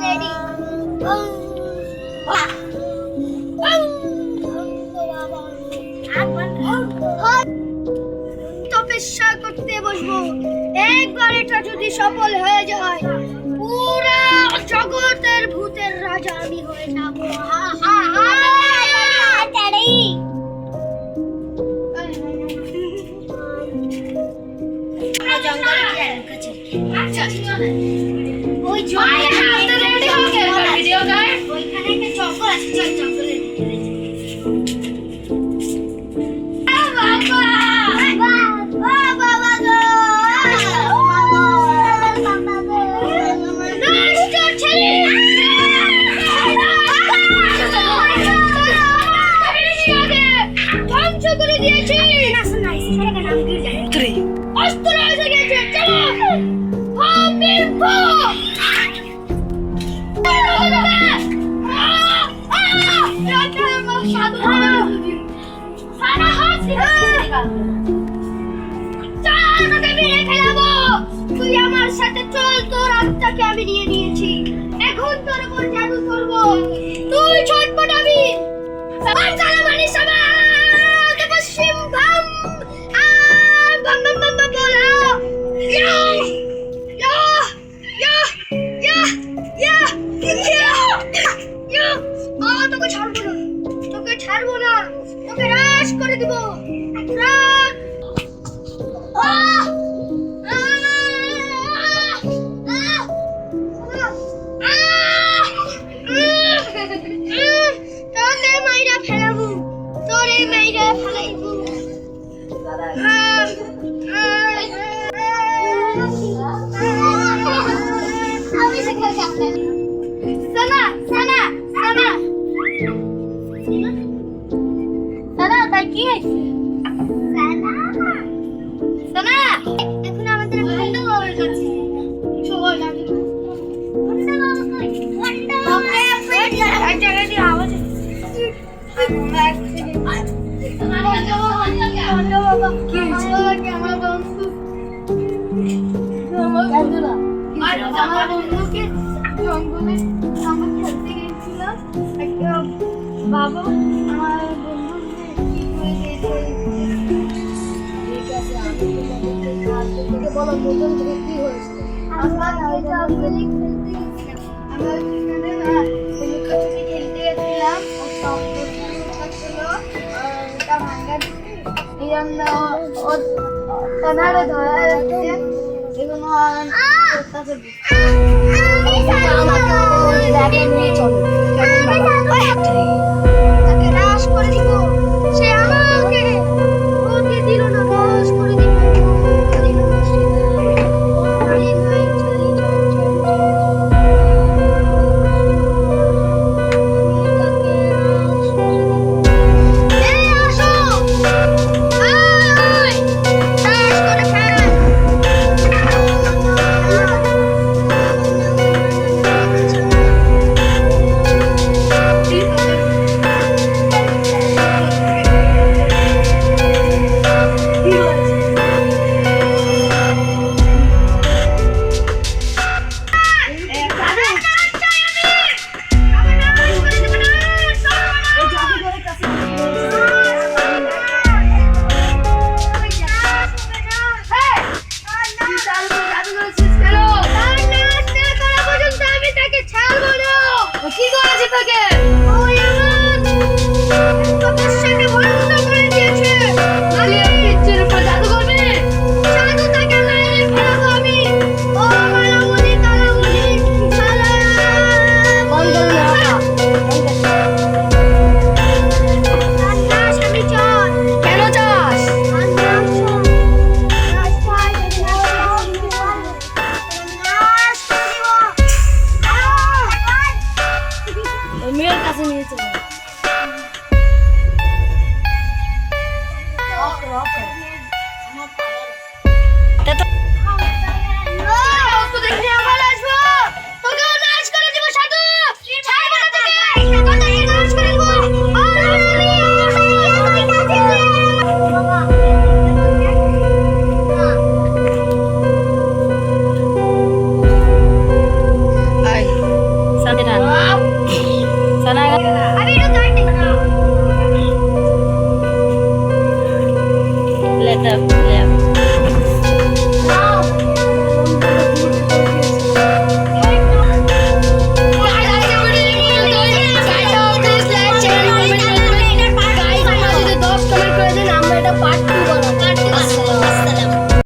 Ready. তপস্যা করতে বসবো, একবার এটা যদি সফল হয়ে যায় পুরা জগতের ভূতের রাজা আমি হয়ে যাবো। ওই ওইখানে একটা জঙ্গল আছে, চল জঙ্গলে তুই আমার সাথে চল, তোর আত্মাকে আমি নিয়ে নিয়েছি, এখন তোর উপর জাদু করবো, তুই ছটপটাবি। তোকে ছাড়বো না, তোকে রাশ করে দিব। তোকে মাইরা ফেলাবো, তোরে মাইরা ফেলাইবো। সোনা সোনা সোনা সোনা, তাই কি হয়েছে? সোনা, এখন আমাদের ভণ্ড বাবার কাছে চল। আমার বন্ধুকে জঙ্গলে আমরা খেলতে গেছিলাম, একটা বাবা আমার বন্ধুকে কি করে বলো প্রথম থেকে কি হয়েছে? আমরা জঙ্গলে খেলতে গেছিলাম, আমরা লুকাচুরি খেলতে গেছিলাম, ওটা ভাঙ্গা এই জন্য ওনারা ধরা যাচ্ছে এগুলো তাকে রাশ করে দিব। সে আমাকে ওকে দিল না, রাশ করে দিব। কি করেছে তোকে? ওই আমার তপস্যাকে ভঙ্গ করে দিয়েছে। আমি পিচ্চির উপর জাদু করবে, জাদু তাকে মেরে ফেলবো আমি। ও আমার আমলি কালামলি শালা বন্ধ না। আন্দাজ আমি চল। কেন চাস? আন্দাজ চল। রাস্তায় মেয়ের কাছে নিয়ে চলো।